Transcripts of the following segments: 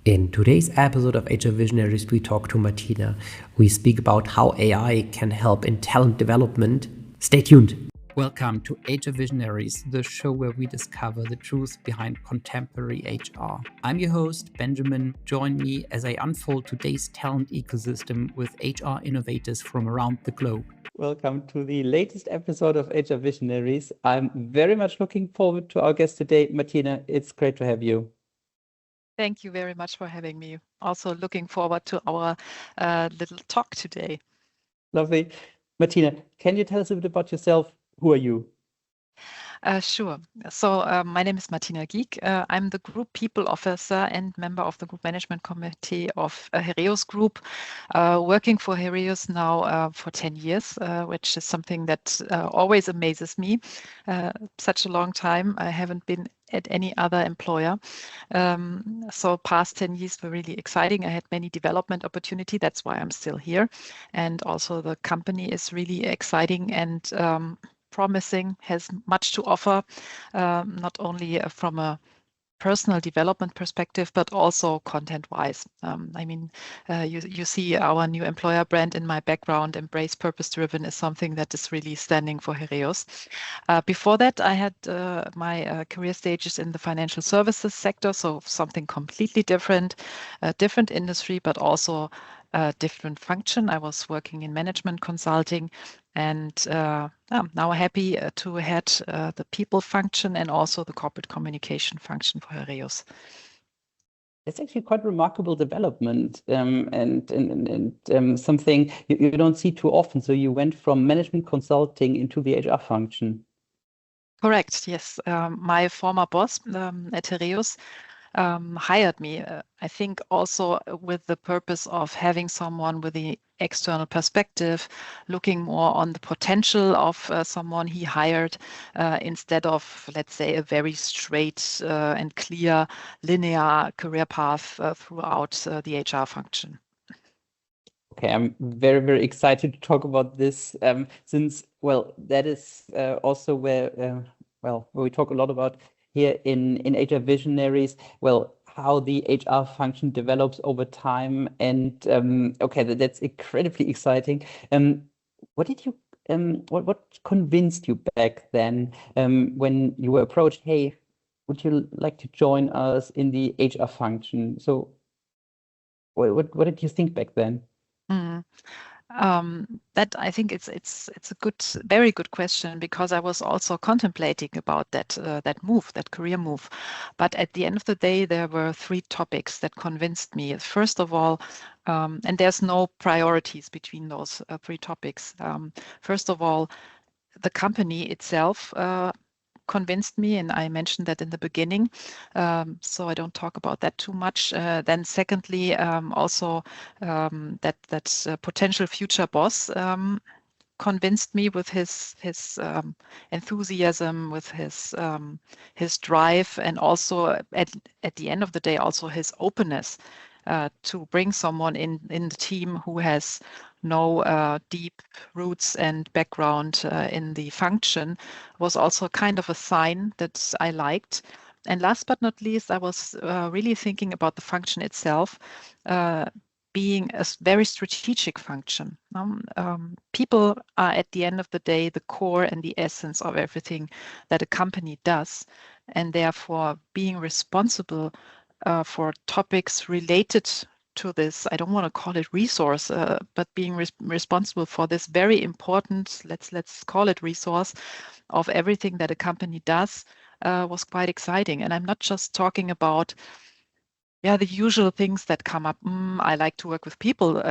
In today's episode of HR Visionaries, we talk to Martina. We speak about how AI can help in talent development. Stay tuned. Welcome to HR Visionaries, the show where we discover the truth behind contemporary HR. I'm your host, Benjamin. Join me as I unfold today's talent ecosystem with HR innovators from around the globe. Welcome to the latest episode of HR Visionaries. I'm very much looking forward to our guest today, Martina. It's great to have you. Thank you very much for having me. Also looking forward to our little talk today. Lovely. Martina, can you tell us a bit about yourself? Who are you? Sure. So my name is Martina Gieg. I'm the Group People Officer and member of the Group Management Committee of Heraeus Group, working for Heraeus now for 10 years, which is something that always amazes me. Such a long time. I haven't been at any other employer. So past 10 years were really exciting. I had many development opportunity. That's why I'm still here. And also the company is really exciting and promising, has much to offer, not only from a personal development perspective, but also content-wise. You see our new employer brand in my background. Embrace Purpose-Driven is something that is really standing for Heraeus. Before that, I had my career stages in the financial services sector, so something completely different, different industry, but also a different function. I was working in management consulting, and I'm now happy to head the people function and also the corporate communication function for Heraeus. It's actually quite remarkable development and something you don't see too often. So you went from management consulting into the HR function. Correct, yes. My former boss at Heraeus hired me, I think also with the purpose of having someone with the external perspective, looking more on the potential of someone he hired instead of, let's say, a very straight and clear linear career path throughout the HR function. Okay, I'm very, very excited to talk about this since, well, that is also where we talk a lot about here in HR Visionaries, well, how the HR function develops over time. And okay, that's incredibly exciting. What did you, what convinced you back then when you were approached, hey, would you like to join us in the HR function? So what did you think back then? That I think it's a very good question, because I was also contemplating about that move, that career move. But at the end of the day, there were three topics that convinced me. First of all, and there's no priorities between those three topics. First of all, the company itself convinced me, and I mentioned that in the beginning, so I don't talk about that too much. Then secondly, also that potential future boss convinced me with his enthusiasm, with his drive, and also at the end of the day, also his openness to bring someone in the team who has no deep roots and background in the function was also kind of a sign that I liked. And last but not least, I was really thinking about the function itself being a very strategic function. People are at the end of the day the core and the essence of everything that a company does, and therefore being responsible for topics related to this, I don't want to call it resource, but being responsible for this very important, let's call it resource of everything that a company does, was quite exciting. And I'm not just talking about the usual things that come up. I like to work with people.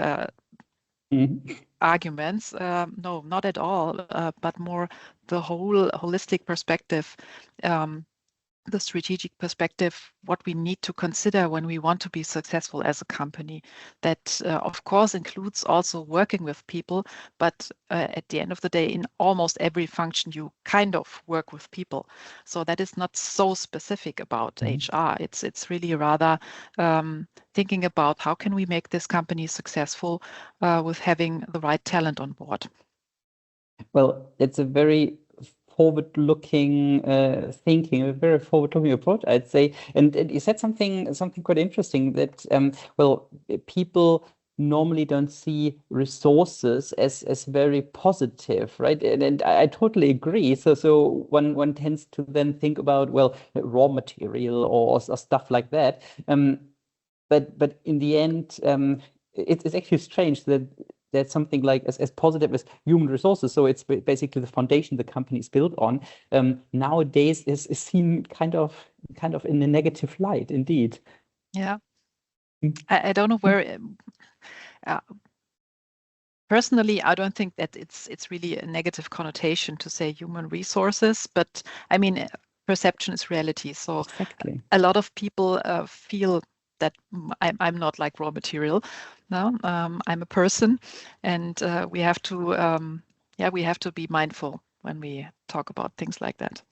Arguments. No, not at all, but more the whole holistic perspective, the strategic perspective, what we need to consider when we want to be successful as a company. That, of course, includes also working with people, but at the end of the day, in almost every function, you kind of work with people. So that is not so specific about HR. It's really rather thinking about how can we make this company successful with having the right talent on board. Well, it's a very forward-looking thinking, a very forward-looking approach, I'd say. And you said something quite interesting that well, people normally don't see resources as very positive, right? And I totally agree. So one tends to then think about, well, raw material or stuff like that. But in the end, it's actually strange that there's something like as positive as human resources. So it's basically the foundation the company is built on. Nowadays is seen kind of in a negative light, indeed. Yeah. I don't know where. Personally, I don't think that it's really a negative connotation to say human resources, but I mean, perception is reality. So Exactly. a lot of people feel that I'm not like raw material. No, I'm a person, and we have to be mindful when we talk about things like that.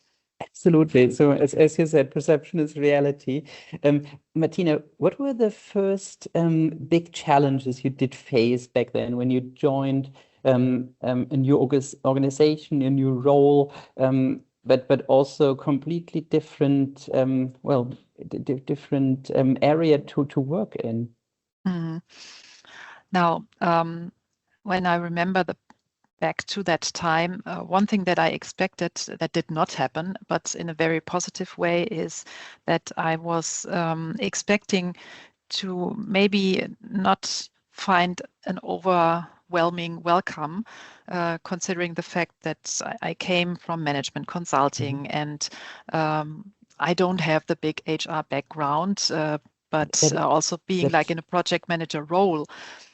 Absolutely. So as you said, perception is reality. Martina, what were the first big challenges you did face back then when you joined a new organization, a new role, but also completely different, different area to work in? Mm. Now, when I remember back to that time, one thing that I expected that did not happen, but in a very positive way, is that I was expecting to maybe not find an overwhelming welcome, considering the fact that I came from management consulting and I don't have the big HR background, but also being like in a project manager role.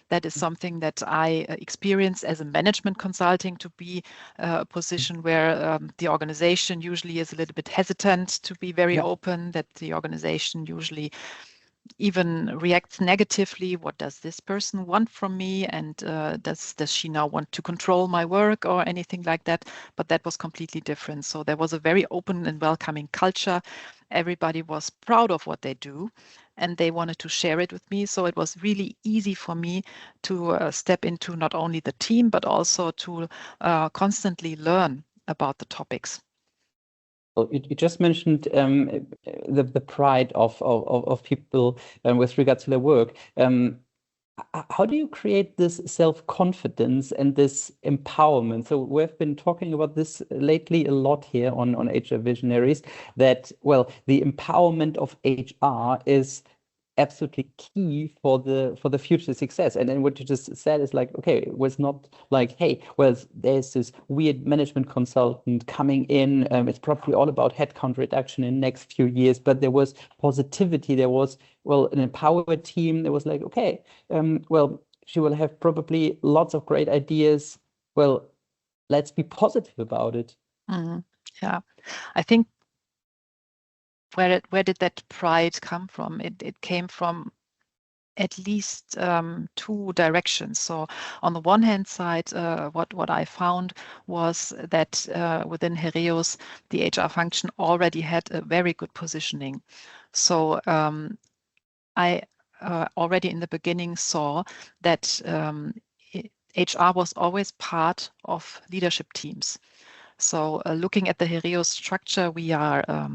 That is something that I experienced as a management consulting to be a position where the organization usually is a little bit hesitant to be very open, that the organization usually even reacts negatively. What does this person want from me? And does she now want to control my work or anything like that? But that was completely different. So there was a very open and welcoming culture. Everybody was proud of what they do and they wanted to share it with me. So it was really easy for me to step into not only the team, but also to constantly learn about the topics. Well, you just mentioned the pride of people with regard to their work. How do you create this self-confidence and this empowerment? So we've been talking about this lately a lot here on HR Visionaries, that, well, the empowerment of HR is absolutely key for the future success. And then what you just said is like, okay, it was not like, hey, well, there's this weird management consultant coming in. It's probably all about headcount reduction in the next few years, but there was positivity. There was, well, an empowered team. There was like, okay, well, she will have probably lots of great ideas. Well, let's be positive about it. Yeah, I think where did that pride come from? It came from at least two directions. So on the one hand side, what I found was that within Heraeus, the HR function already had a very good positioning. So I already in the beginning saw that HR was always part of leadership teams. So looking at the Heraeus structure, we are a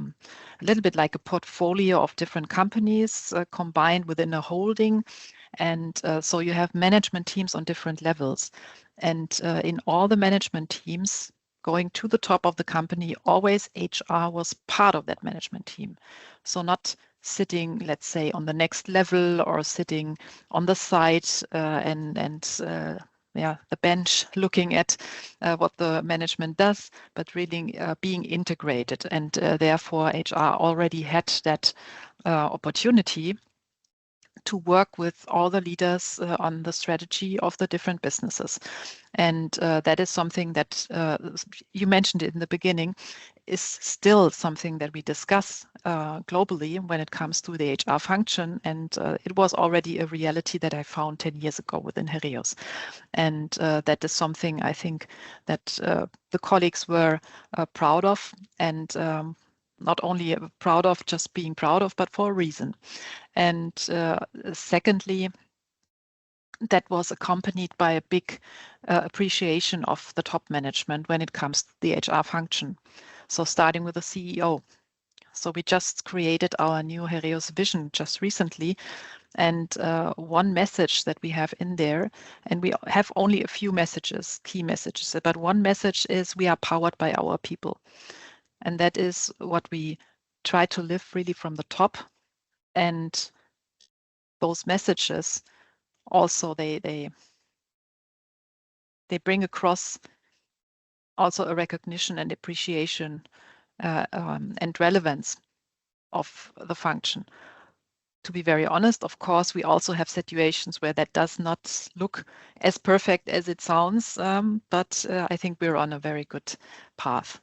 little bit like a portfolio of different companies combined within a holding. And so you have management teams on different levels. And in all the management teams, going to the top of the company, always HR was part of that management team. So not sitting, let's say, on the next level or sitting on the side the bench looking at what the management does, but really being integrated. And therefore, HR already had that opportunity to work with all the leaders on the strategy of the different businesses. And that is something that you mentioned in the beginning is still something that we discuss globally when it comes to the HR function. And it was already a reality that I found 10 years ago within Heraeus. And that is something I think that the colleagues were proud of, and not only proud of just being proud of, but for a reason. And secondly, that was accompanied by a big appreciation of the top management when it comes to the HR function. So starting with the CEO. So we just created our new Heraeus vision just recently. And one message that we have in there, and we have only a few messages, key messages, but one message is we are powered by our people. And that is what we try to live really from the top. And those messages also, they bring across also a recognition and appreciation and relevance of the function. To be very honest, of course, we also have situations where that does not look as perfect as it sounds, but I think we're on a very good path.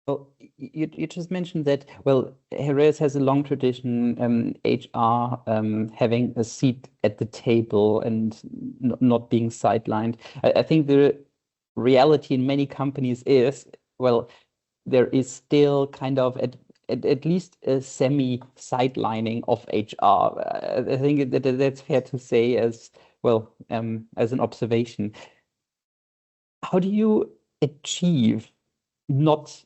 Well, you just mentioned that, well, Heraeus has a long tradition, HR having a seat at the table and not being sidelined. I think the reality in many companies is, well, there is still kind of at least a semi-sidelining of HR. I think that's fair to say as well, as an observation. How do you achieve not,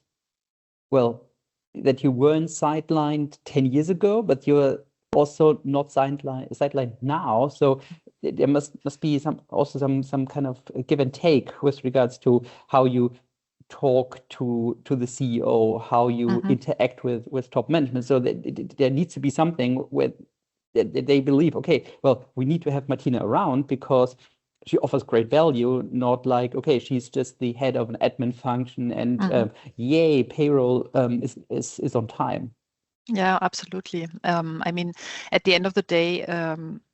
well, that you weren't sidelined 10 years ago, but you're also not sidelined now? So there must be some kind of give and take with regards to how you talk to the CEO, how you interact with top management. So there needs to be something where they believe, okay, well, we need to have Martina around because she offers great value, not like, okay, she's just the head of an admin function and yay, payroll is on time. Yeah, absolutely. I mean, at the end of the day,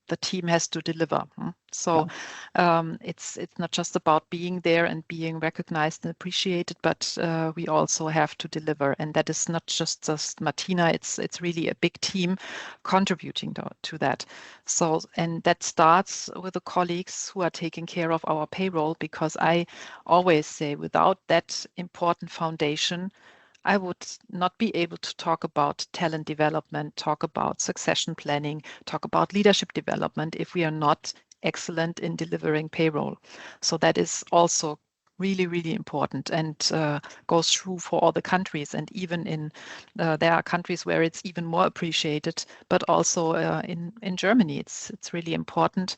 the team has to deliver. So it's not just about being there and being recognized and appreciated, but we also have to deliver. And that is not just Martina, it's really a big team contributing to that. So, and that starts with the colleagues who are taking care of our payroll, because I always say without that important foundation, I would not be able to talk about talent development, talk about succession planning, talk about leadership development if we are not excellent in delivering payroll. So that is also really, really important and goes through for all the countries. And even in, there are countries where it's even more appreciated, but also in Germany, it's really important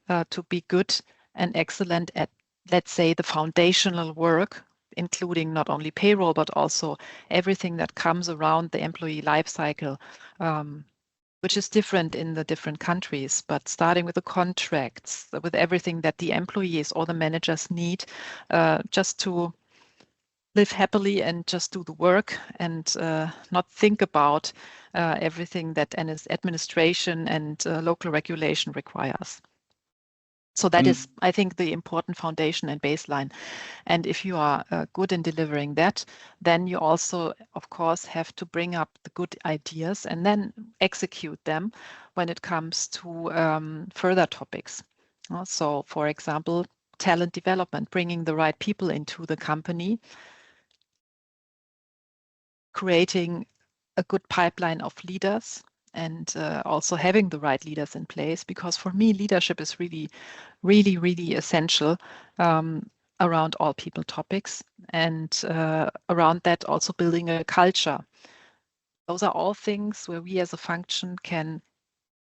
to be good and excellent at, let's say, the foundational work, including not only payroll, but also everything that comes around the employee life cycle, which is different in the different countries, but starting with the contracts, with everything that the employees or the managers need just to live happily and just do the work and not think about everything that administration and local regulation requires. So that is, I think, the important foundation and baseline. And if you are good in delivering that, then you also, of course, have to bring up the good ideas and then execute them when it comes to further topics. So, for example, talent development, bringing the right people into the company, creating a good pipeline of leaders, and also having the right leaders in place, because for me, leadership is really, really, really essential around all people topics, and around that also building a culture. Those are all things where we as a function can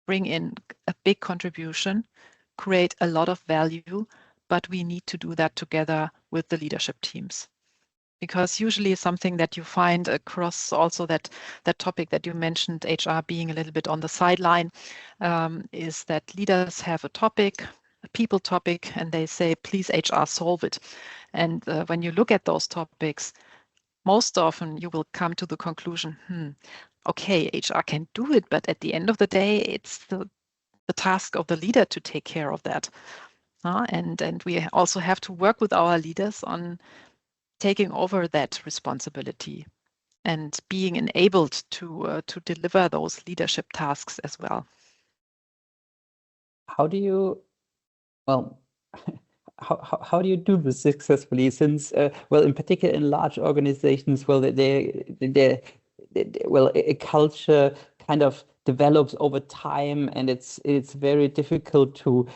bring in a big contribution, create a lot of value, but we need to do that together with the leadership teams. Because usually something that you find across also that topic that you mentioned, HR being a little bit on the sideline, is that leaders have a topic, a people topic, and they say, please HR solve it. And when you look at those topics, most often you will come to the conclusion, okay, HR can do it, but at the end of the day, it's the task of the leader to take care of that. And we also have to work with our leaders on taking over that responsibility and being enabled to deliver those leadership tasks as well. How do you, well, how do you do this successfully? Since, well, in particular in large organizations, well, well, a culture kind of develops over time, and it's very difficult to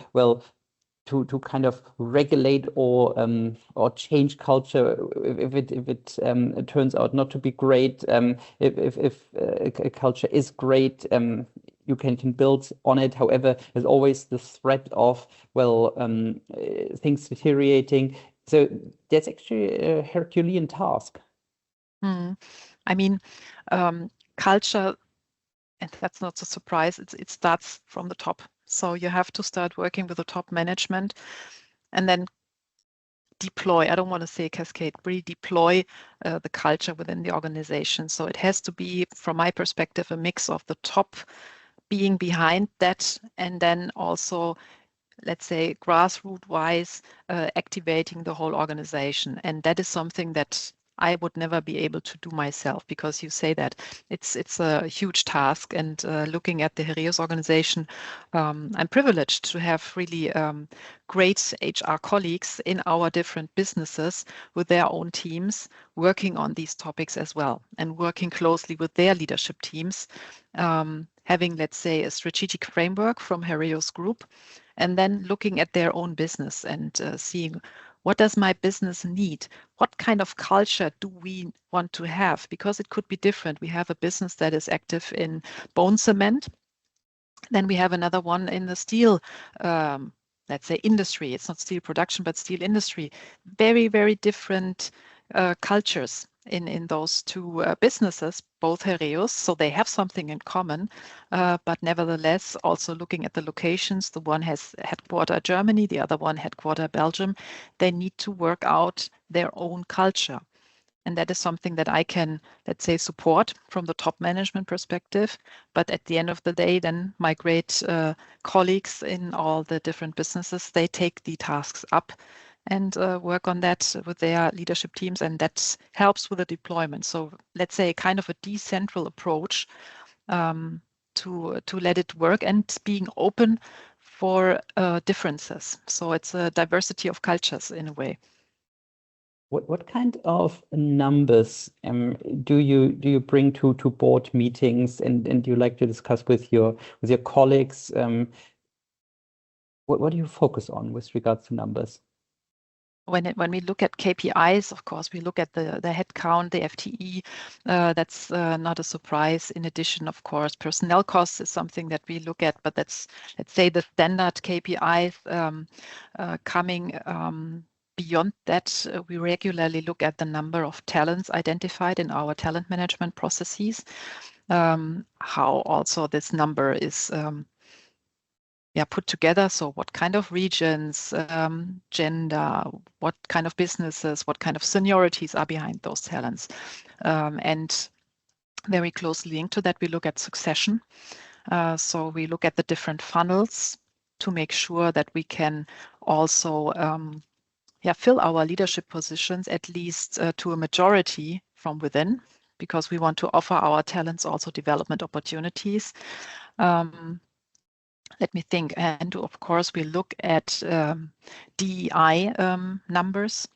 to kind of regulate or change culture if it turns out not to be great. If a culture is great, you can build on it. However, there's always the threat of things deteriorating. So that's actually a Herculean task. I mean, culture, and that's not a surprise, it starts from the top. So you have to start working with the top management and then deploy, I don't want to say cascade, really deploy the culture within the organization. So it has to be, from my perspective, a mix of the top being behind that, and then also, let's say, grassroots wise, activating the whole organization. And that is something that I would never be able to do myself, because you say that it's a huge task. And looking at the Heraeus organization, I'm privileged to have really great HR colleagues in our different businesses with their own teams working on these topics as well, and working closely with their leadership teams, having, let's say, a strategic framework from Heraeus Group, and then looking at their own business and seeing, what does my business need? What kind of culture do we want to have? Because it could be different. We have a business that is active in bone cement. Then we have another one in the steel, let's say, industry. It's not steel production, but steel industry. Very, very different cultures in those two businesses, both Heraeus, so they have something in common, but nevertheless, also looking at the locations, the one has headquarter Germany, the other one headquarter Belgium, they need to work out their own culture. And that is something that I can, let's say, support from the top management perspective. But at the end of the day, then my great colleagues in all the different businesses, they take the tasks up and work on that with their leadership teams, and that helps with the deployment. So let's say kind of a decentral approach to let it work, and being open for differences. So it's a diversity of cultures in a way. What kind of numbers do you bring to board meetings, and you like to discuss with your colleagues? What do you focus on with regards to numbers? When we look at KPIs, of course, we look at the head count, the FTE. That's not a surprise. In addition, of course, personnel costs is something that we look at, but that's, let's say, the standard KPIs. Coming beyond that, we regularly look at the number of talents identified in our talent management processes, how also this number is put together. So what kind of regions, gender, what kind of businesses, what kind of seniorities are behind those talents. And very closely linked to that, we look at succession. So we look at the different funnels to make sure that we can also fill our leadership positions, at least to a majority from within, because we want to offer our talents also development opportunities. Let me think. And of course, we look at DEI numbers.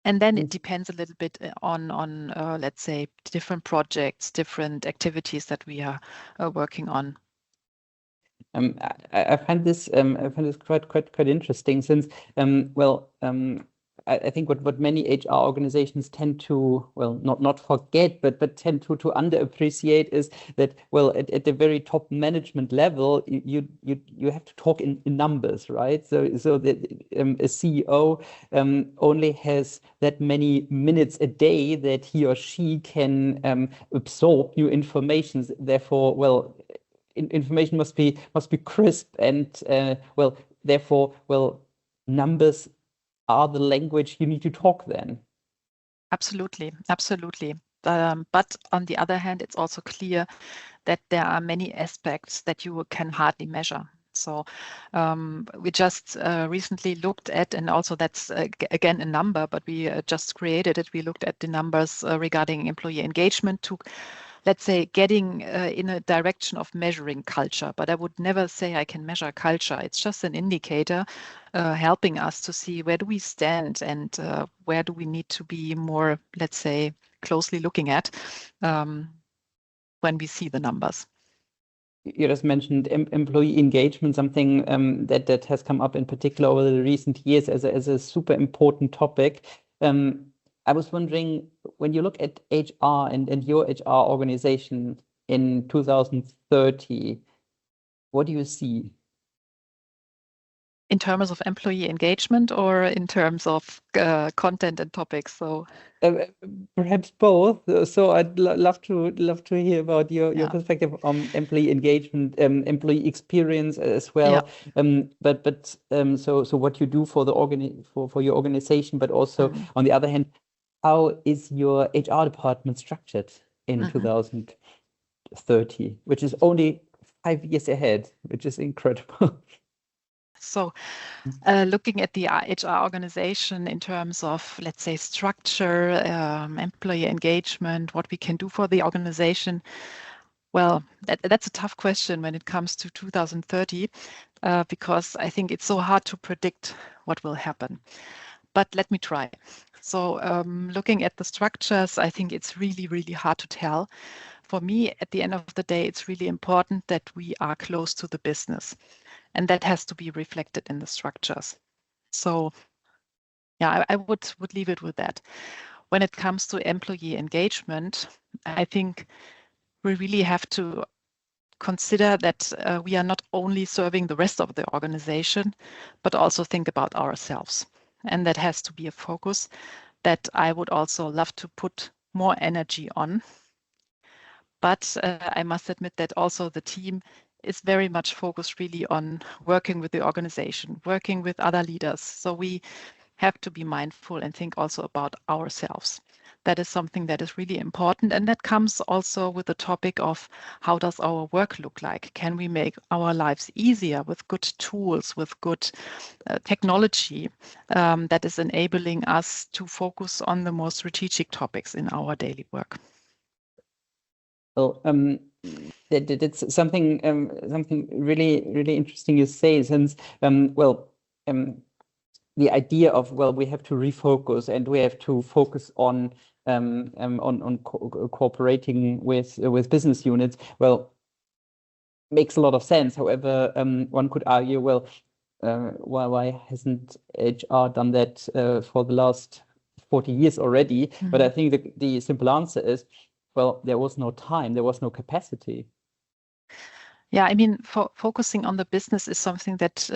And then it depends a little bit on let's say, different projects, different activities that we are working on. I find this quite interesting, since I think what many HR organizations tend to not forget, but tend to underappreciate is that at the very top management level, you have to talk in numbers, right? So that a CEO only has that many minutes a day that he or she can absorb new information. Therefore, information must be crisp, and therefore numbers are the language you need to talk then. Absolutely. But on the other hand, it's also clear that there are many aspects that you can hardly measure. So we just recently looked at, and also that's again a number, but we just created it. We looked at the numbers regarding employee engagement to, let's say, getting in a direction of measuring culture. But I would never say I can measure culture. It's just an indicator helping us to see where do we stand, and where do we need to be more, let's say, closely looking at. when we see the numbers. You just mentioned employee engagement, something that has come up in particular over the recent years as a super important topic. I was wondering, when you look at HR and your HR organization in 2030, what do you see? In terms of employee engagement or in terms of content and topics? So perhaps both. So I'd love to hear about your perspective on employee engagement, employee experience as well. So what you do for the for your organization, but also on the other hand, how is your HR department structured in 2030, which is only 5 years ahead, which is incredible. So looking at the HR organization in terms of, let's say, structure, employee engagement, what we can do for the organization, well, that's a tough question when it comes to 2030, because I think it's so hard to predict what will happen. But let me try. So looking at the structures, I think it's really, really hard to tell. For me, at the end of the day, it's really important that we are close to the business. And that has to be reflected in the structures. So yeah, I would leave it with that. When it comes to employee engagement, I think we really have to consider that we are not only serving the rest of the organization, but also think about ourselves. And that has to be a focus that I would also love to put more energy on. But I must admit that also the team is very much focused really on working with the organization, working with other leaders. So we have to be mindful and think also about ourselves. That is something that is really important. And that comes also with the topic of how does our work look like? Can we make our lives easier with good tools, with good technology that is enabling us to focus on the more strategic topics in our daily work? Well, that's something really interesting you say, since the idea of, well, we have to refocus and we have to focus on cooperating with business units, well, makes a lot of sense. However, one could argue, well, why hasn't HR done that for the last 40 years already? But I think the simple answer is, well, there was no time, there was no capacity. Yeah, I mean, focusing on the business is something that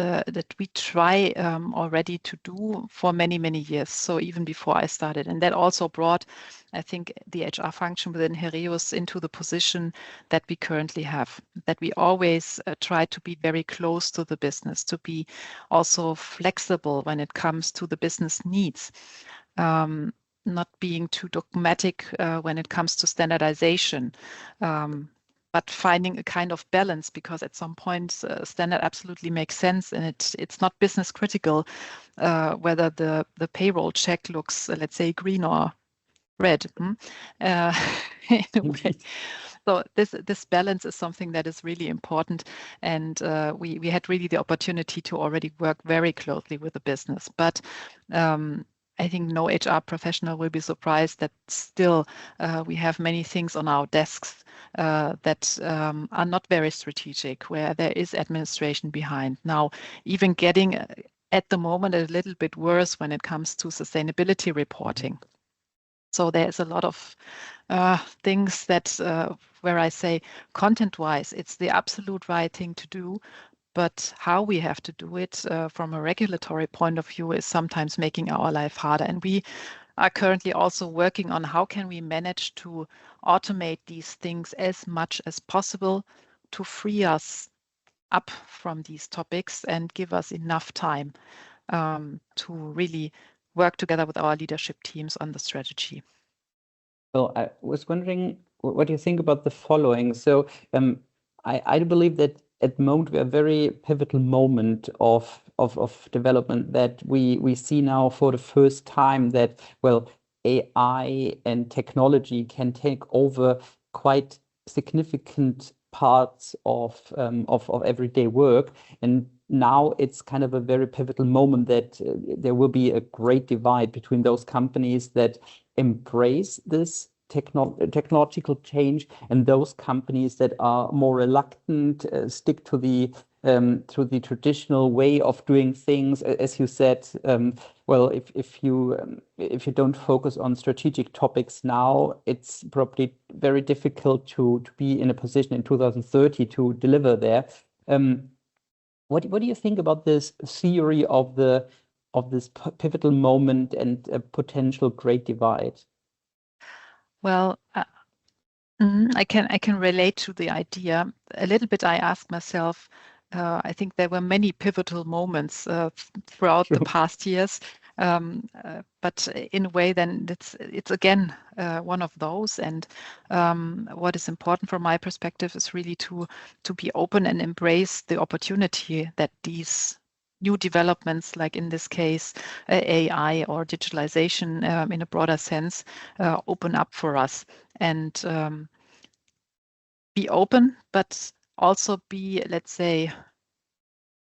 we try already to do for many, many years. So even before I started, and that also brought, I think, the HR function within Heraeus into the position that we currently have. That we always try to be very close to the business, to be also flexible when it comes to the business needs. Not being too dogmatic when it comes to standardization. But finding a kind of balance, because at some point standard absolutely makes sense, and it's not business critical whether the payroll check looks, let's say, green or red. In a way. So this balance is something that is really important, and we had really the opportunity to already work very closely with the business. But I think no HR professional will be surprised that still we have many things on our desks that are not very strategic, where there is administration behind. Now, even getting at the moment a little bit worse when it comes to sustainability reporting. So there's a lot of things that where I say content-wise, it's the absolute right thing to do. But how we have to do it from a regulatory point of view is sometimes making our life harder. And we are currently also working on how can we manage to automate these things as much as possible to free us up from these topics and give us enough time to really work together with our leadership teams on the strategy. Well, I was wondering what you think about the following. So I believe that at the moment we are a very pivotal moment of development, that we see now for the first time that, well, AI and technology can take over quite significant parts of everyday work. And now it's kind of a very pivotal moment that there will be a great divide between those companies that embrace this technological change, and those companies that are more reluctant stick to the traditional way of doing things. As you said, well, if you don't focus on strategic topics now, it's probably very difficult to be in a position in 2030 to deliver there. What do you think about this theory of this pivotal moment and a potential great divide? Well, I can relate to the idea a little bit. I ask myself, I think there were many pivotal moments throughout the past years, but in a way, then it's again one of those. And what is important from my perspective is really to be open and embrace the opportunity that these new developments, like in this case, AI or digitalization in a broader sense, open up for us. And be open, but also be, let's say,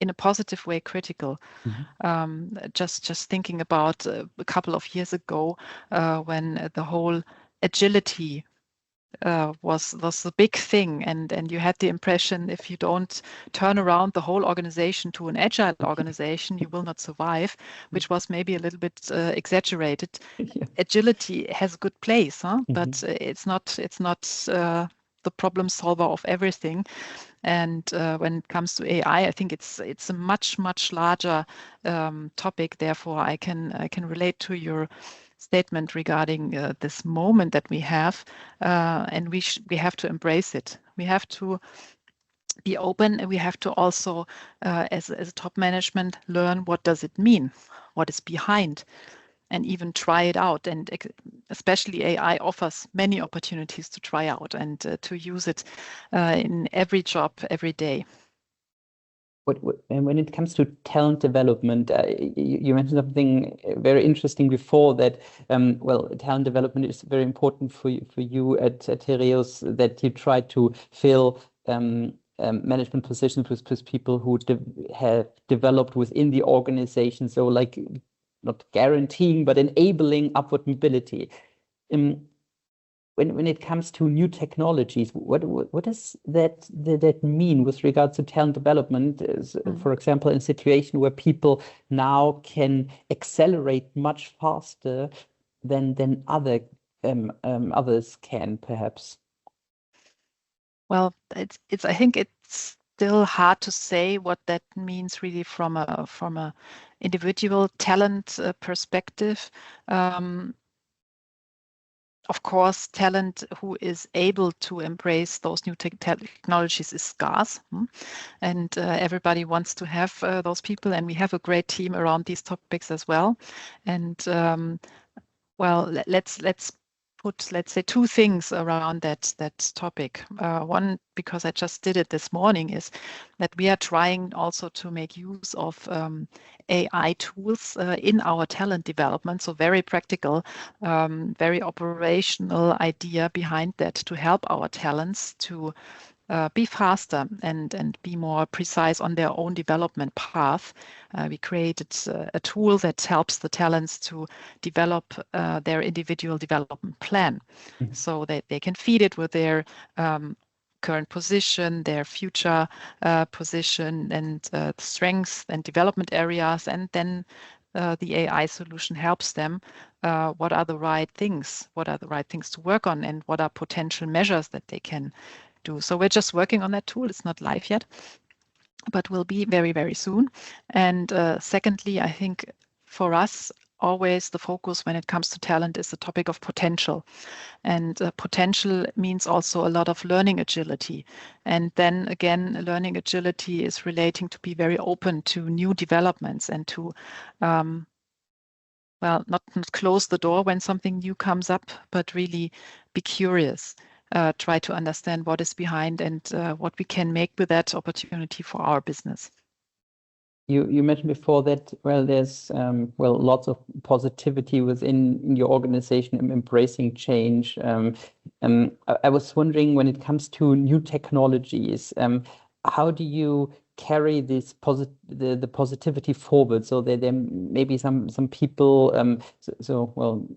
in a positive way, critical. Just thinking about a couple of years ago when the whole agility was the big thing, and you had the impression if you don't turn around the whole organization to an agile organization, you will not survive, which was maybe a little bit exaggerated. Agility has a good place, but it's not the problem solver of everything. And when it comes to AI, I think it's a much larger topic. Therefore, I can relate to your statement regarding this moment that we have, and we have to embrace it. We have to be open, and we have to also, as a top management, learn what does it mean, what is behind, and even try it out. And especially AI offers many opportunities to try out and to use it in every job, every day. And when it comes to talent development, you mentioned something very interesting before that, well, talent development is very important for you at Heraeus, that you try to fill management positions with people who have developed within the organization. So like not guaranteeing, but enabling upward mobility. When it comes to new technologies, what does that mean with regards to talent development? For example, in a situation where people now can accelerate much faster than others can, perhaps. Well, I think it's still hard to say what that means really from a individual talent perspective. Of course, talent who is able to embrace those new technologies is scarce, and everybody wants to have those people, and we have a great team around these topics as well. And well, let's put, let's say, two things around that topic. One, because I just did it this morning, is that we are trying also to make use of AI tools in our talent development. So very practical, very operational idea behind that to help our talents to be faster and be more precise on their own development path. We created a tool that helps the talents to develop their individual development plan, so that they can feed it with their current position, their future position, and strengths and development areas, and then the AI solution helps them. What are the right things? What are the right things to work on, and what are potential measures that they can do? So we're just working on that tool. It's not live yet, but will be very, very soon. And secondly, I think for us, always the focus when it comes to talent is the topic of potential. And potential means also a lot of learning agility. And then again, learning agility is relating to be very open to new developments and to, well, not close the door when something new comes up, but really be curious. Try to understand what is behind and what we can make with that opportunity for our business. You mentioned before that, well, there's well, lots of positivity within your organization, embracing change. I was wondering, when it comes to new technologies, how do you carry this the positivity forward, so that there may be some people, well,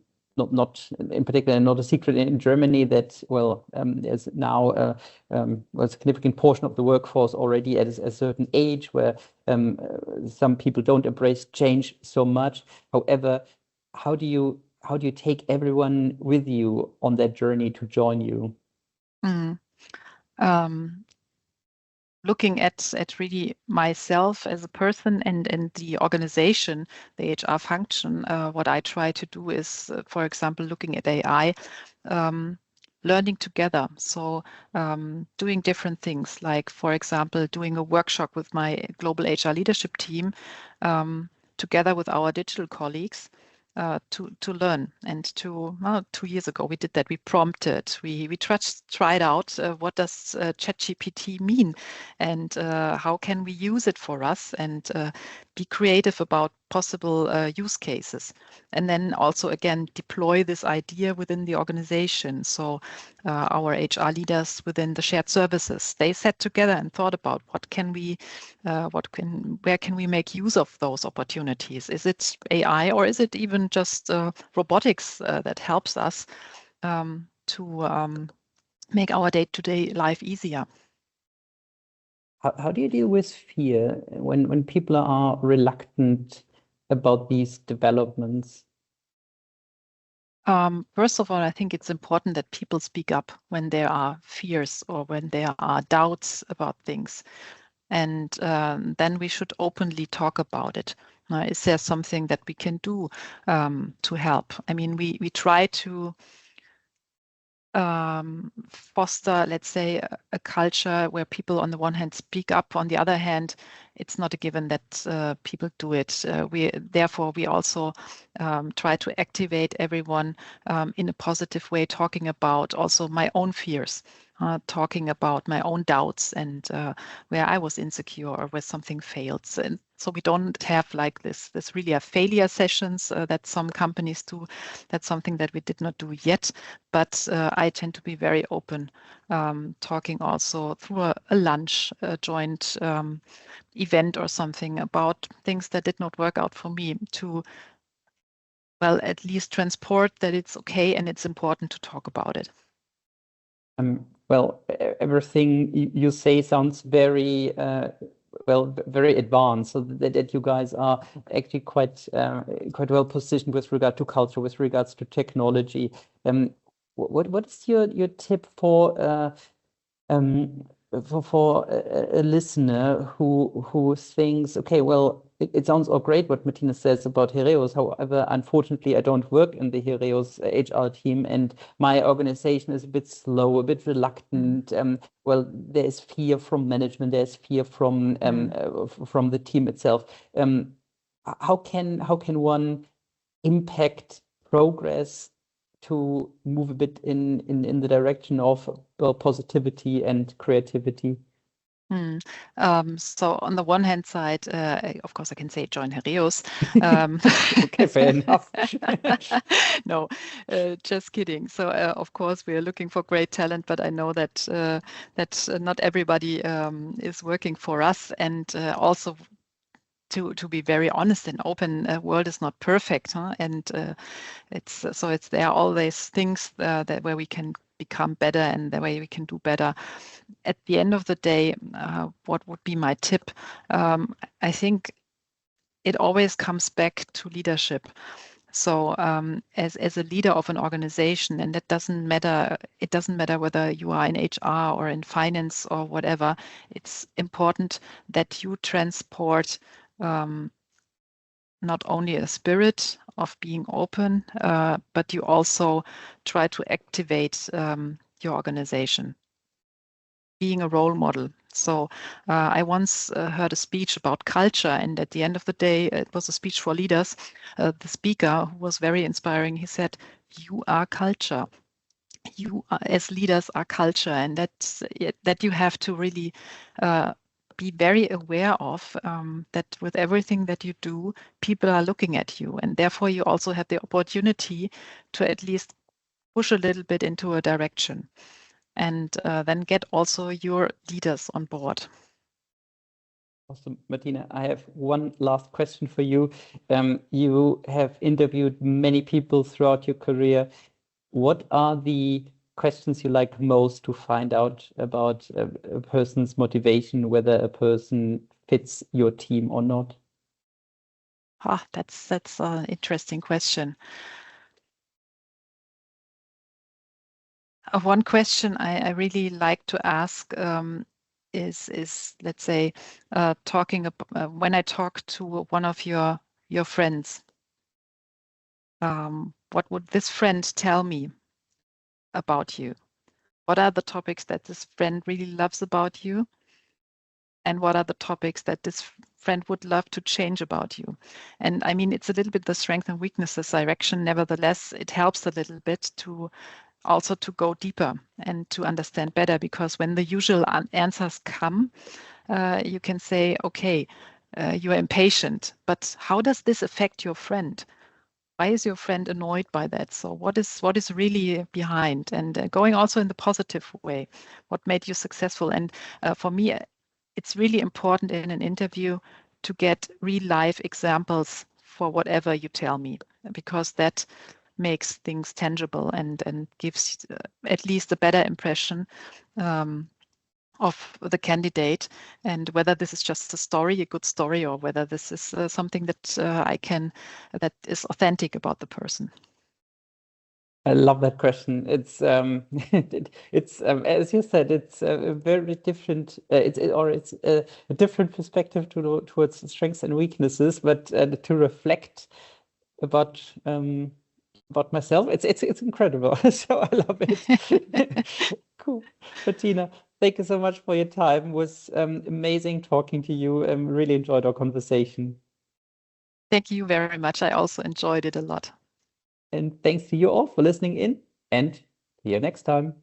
not in particular, not a secret in Germany that, well, there's now a significant portion of the workforce already at a certain age where some people don't embrace change so much. However, how do you take everyone with you on that journey to join you? Looking at really myself as a person and the organization, the HR function, what I try to do is, for example, looking at AI, learning together. So doing different things, like, for example, doing a workshop with my global HR leadership team together with our digital colleagues. To learn, and 2 years ago we did that. We prompted, we tried out what does ChatGPT mean, and how can we use it for us, and be creative about possible use cases, and then also again deploy this idea within the organization. So our HR leaders within the shared services, they sat together and thought about where can we make use of those opportunities? Is it AI, or is it even just robotics that helps us to make our day-to-day life easier? How do you deal with fear when people are reluctant about these developments? First of all, I think it's important that people speak up when there are fears or when there are doubts about things. And then we should openly talk about it. Is there something that we can do to help? I mean, we try to foster, let's say, a culture where people on the one hand speak up. On the other hand, it's not a given that people do it. Therefore, we also try to activate everyone in a positive way, talking about also my own fears, talking about my own doubts, and where I was insecure or where something failed. And so we don't have like this really a failure sessions that some companies do. That's something that we did not do yet. But I tend to be very open, talking also through a lunch, a joint event or something about things that did not work out for me, to, well, at least transport that it's okay and it's important to talk about it. Well, everything you say sounds very very advanced, so that you guys are actually quite well positioned with regard to culture, with regards to technology. What is your tip for a listener who thinks, okay, well, it sounds all great what Martina says about Heraeus. However, unfortunately, I don't work in the Heraeus HR team, and my organization is a bit slow, a bit reluctant. Well, there's fear from management, there's fear from the team itself. How can one impact progress to move a bit in the direction of positivity and creativity? So on the one hand side, of course, I can say join Heraeus. Okay, fair enough. No, just kidding. So of course, we are looking for great talent, but I know that not everybody is working for us, and also to be very honest and open, world is not perfect, huh? And there are always things that where we can become better and the way we can do better. At the end of the day, what would be my tip? I think it always comes back to leadership. So as a leader of an organization, and that doesn't matter, it doesn't matter whether you are in HR or in finance or whatever, it's important that you transport not only a spirit of being open, but you also try to activate your organization, being a role model. So I once heard a speech about culture, and at the end of the day, it was a speech for leaders. The speaker, who was very inspiring, he said, "You are culture. You are, as leaders, are culture," and that you have to really be very aware of, that with everything that you do, people are looking at you, and therefore you also have the opportunity to at least push a little bit into a direction, and then get also your leaders on board. Awesome, Martina. I have one last question for you. You have interviewed many people throughout your career. What are the questions you like most to find out about a person's motivation, whether a person fits your team or not? That's an interesting question. One question I really like to ask is let's say talking about when I talk to one of your friends, what would this friend tell me about you? What are the topics that this friend really loves about you? And what are the topics that this friend would love to change about you? And I mean, it's a little bit the strength and weaknesses direction. Nevertheless, it helps a little bit to also to go deeper and to understand better, because when the usual answers come, you can say, okay, you are impatient, but how does this affect your friend? Why is your friend annoyed by that? So what is really behind? And going also in the positive way, what made you successful? And for me, it's really important in an interview to get real life examples for whatever you tell me, because that makes things tangible and gives at least a better impression of the candidate, and whether this is just a story, a good story, or whether this is something that that is authentic about the person. I love that question. It's it's as you said, it's a very different. It's a different perspective towards strengths and weaknesses, but to reflect about myself, it's incredible. So I love it. Cool, Bettina. Thank you so much for your time. It was amazing talking to you. Really enjoyed our conversation. Thank you very much. I also enjoyed it a lot. And thanks to you all for listening in, and see you next time.